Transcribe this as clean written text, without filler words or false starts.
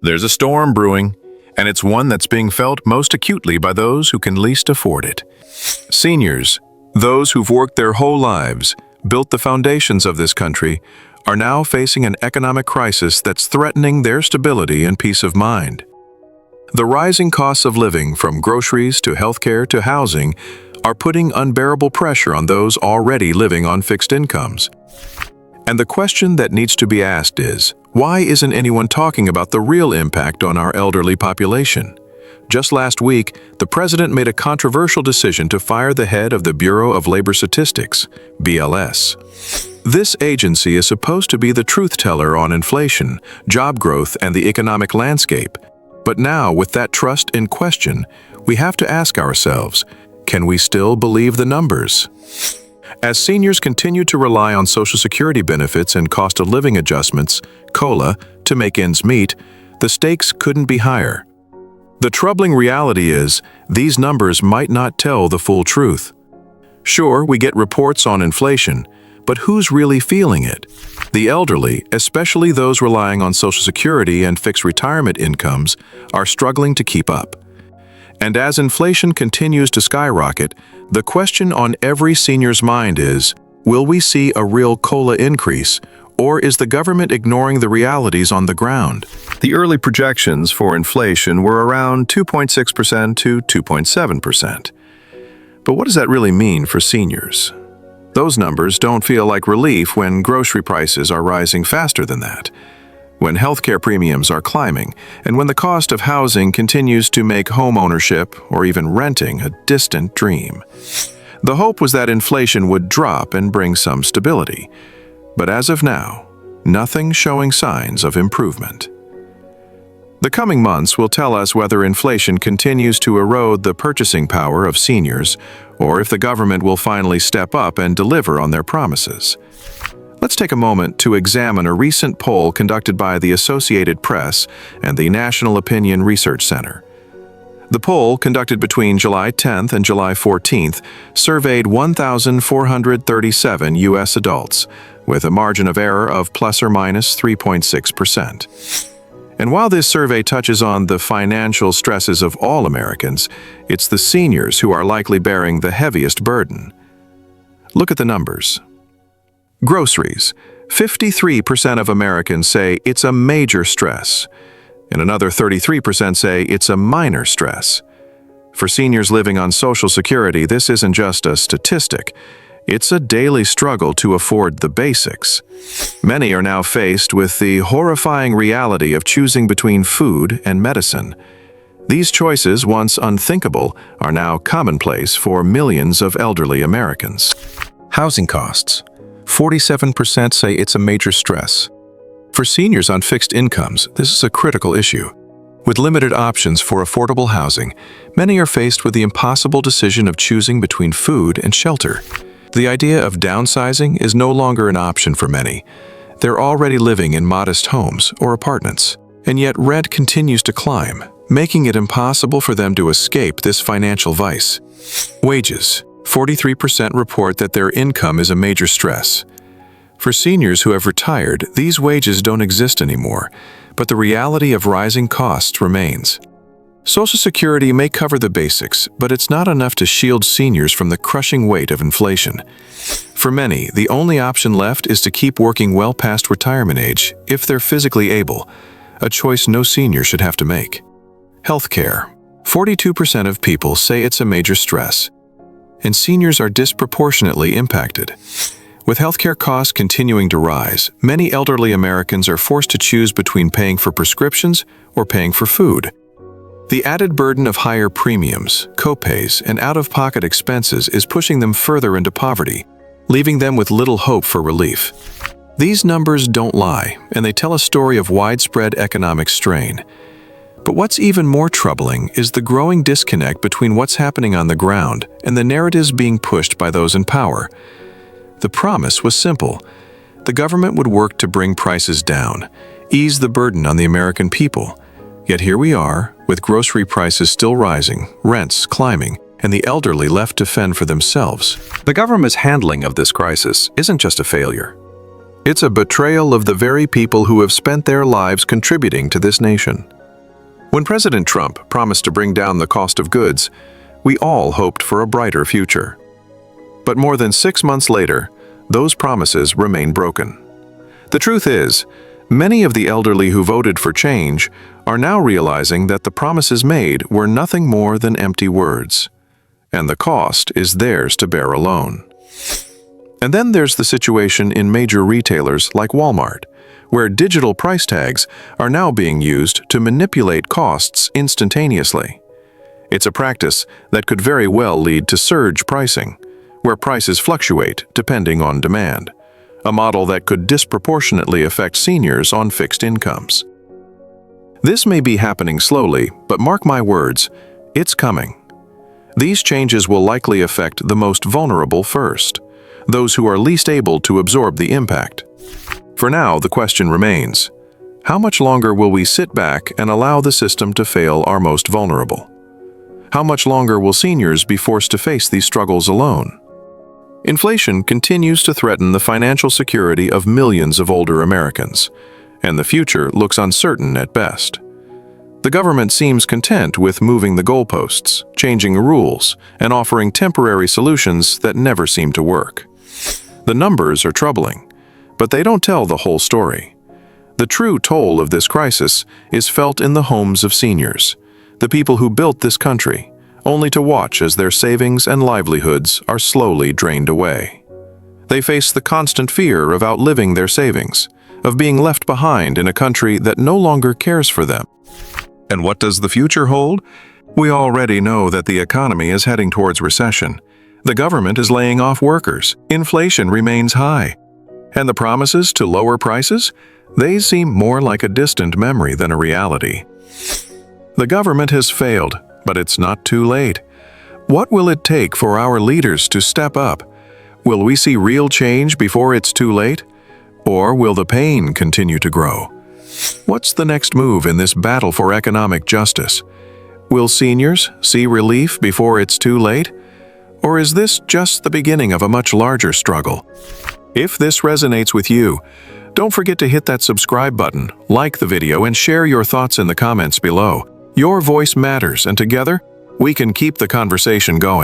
There's a storm brewing, and it's one that's being felt most acutely by those who can least afford it. Seniors, those who've worked their whole lives, built the foundations of this country, are now facing an economic crisis that's threatening their stability and peace of mind. The rising costs of living, from groceries to healthcare to housing, are putting unbearable pressure on those already living on fixed incomes. And the question that needs to be asked is, why isn't anyone talking about the real impact on our elderly population? Just last week, the president made a controversial decision to fire the head of the Bureau of Labor Statistics, BLS. This agency is supposed to be the truth teller on inflation, job growth, and the economic landscape. But now, with that trust in question, we have to ask ourselves, can we still believe the numbers? As seniors continue to rely on Social Security benefits and cost of living adjustments, COLA, to make ends meet, the stakes couldn't be higher. The troubling reality is, these numbers might not tell the full truth. Sure, we get reports on inflation, but who's really feeling it? The elderly, especially those relying on Social Security and fixed retirement incomes, are struggling to keep up. And as inflation continues to skyrocket, the question on every senior's mind is, will we see a real COLA increase, or is the government ignoring the realities on the ground? The early projections for inflation were around 2.6% to 2.7%. But what does that really mean for seniors? Those numbers don't feel like relief when grocery prices are rising faster than that, when healthcare premiums are climbing, and when the cost of housing continues to make home ownership or even renting a distant dream. The hope was that inflation would drop and bring some stability. But as of now, nothing showing signs of improvement. The coming months will tell us whether inflation continues to erode the purchasing power of seniors, or if the government will finally step up and deliver on their promises. Let's take a moment to examine a recent poll conducted by the Associated Press and the National Opinion Research Center. The poll, conducted between July 10th and July 14th, surveyed 1,437 U.S. adults, with a margin of error of plus or minus 3.6%. And while this survey touches on the financial stresses of all Americans, it's the seniors who are likely bearing the heaviest burden. Look at the numbers. Groceries. 53% of Americans say it's a major stress, and another 33% say it's a minor stress. For seniors living on Social Security, this isn't just a statistic. It's a daily struggle to afford the basics. Many are now faced with the horrifying reality of choosing between food and medicine. These choices, once unthinkable, are now commonplace for millions of elderly Americans. Housing costs. 47% say it's a major stress. For seniors on fixed incomes, this is a critical issue. With limited options for affordable housing, many are faced with the impossible decision of choosing between food and shelter. The idea of downsizing is no longer an option for many. They're already living in modest homes or apartments, and yet rent continues to climb, making it impossible for them to escape this financial vice. Wages. 43% report that their income is a major stress. For seniors who have retired, these wages don't exist anymore, but the reality of rising costs remains. Social Security may cover the basics, but it's not enough to shield seniors from the crushing weight of inflation. For many, the only option left is to keep working well past retirement age, if they're physically able, a choice no senior should have to make. Healthcare. 42% of people say it's a major stress, and seniors are disproportionately impacted. With healthcare costs continuing to rise, many elderly Americans are forced to choose between paying for prescriptions or paying for food. The added burden of higher premiums, copays, and out-of-pocket expenses is pushing them further into poverty, leaving them with little hope for relief. These numbers don't lie, and they tell a story of widespread economic strain. But what's even more troubling is the growing disconnect between what's happening on the ground and the narratives being pushed by those in power. The promise was simple. The government would work to bring prices down, ease the burden on the American people. Yet here we are, with grocery prices still rising, rents climbing, and the elderly left to fend for themselves. The government's handling of this crisis isn't just a failure. It's a betrayal of the very people who have spent their lives contributing to this nation. When President Trump promised to bring down the cost of goods, we all hoped for a brighter future. But more than 6 months later, those promises remain broken. The truth is, many of the elderly who voted for change are now realizing that the promises made were nothing more than empty words, and the cost is theirs to bear alone. And then there's the situation in major retailers like Walmart, where digital price tags are now being used to manipulate costs instantaneously. It's a practice that could very well lead to surge pricing, where prices fluctuate depending on demand, a model that could disproportionately affect seniors on fixed incomes. This may be happening slowly, but mark my words, it's coming. These changes will likely affect the most vulnerable first, those who are least able to absorb the impact. For now, the question remains, how much longer will we sit back and allow the system to fail our most vulnerable? How much longer will seniors be forced to face these struggles alone? Inflation continues to threaten the financial security of millions of older Americans, and the future looks uncertain at best. The government seems content with moving the goalposts, changing rules, and offering temporary solutions that never seem to work. The numbers are troubling, but they don't tell the whole story. The true toll of this crisis is felt in the homes of seniors, the people who built this country, only to watch as their savings and livelihoods are slowly drained away. They face the constant fear of outliving their savings, of being left behind in a country that no longer cares for them. And what does the future hold? We already know that the economy is heading towards recession. The government is laying off workers. Inflation remains high. And the promises to lower prices? They seem more like a distant memory than a reality. The government has failed, but it's not too late. What will it take for our leaders to step up? Will we see real change before it's too late? Or will the pain continue to grow? What's the next move in this battle for economic justice? Will seniors see relief before it's too late? Or is this just the beginning of a much larger struggle? If this resonates with you, don't forget to hit that subscribe button, like the video, and share your thoughts in the comments below. Your voice matters, and together, we can keep the conversation going.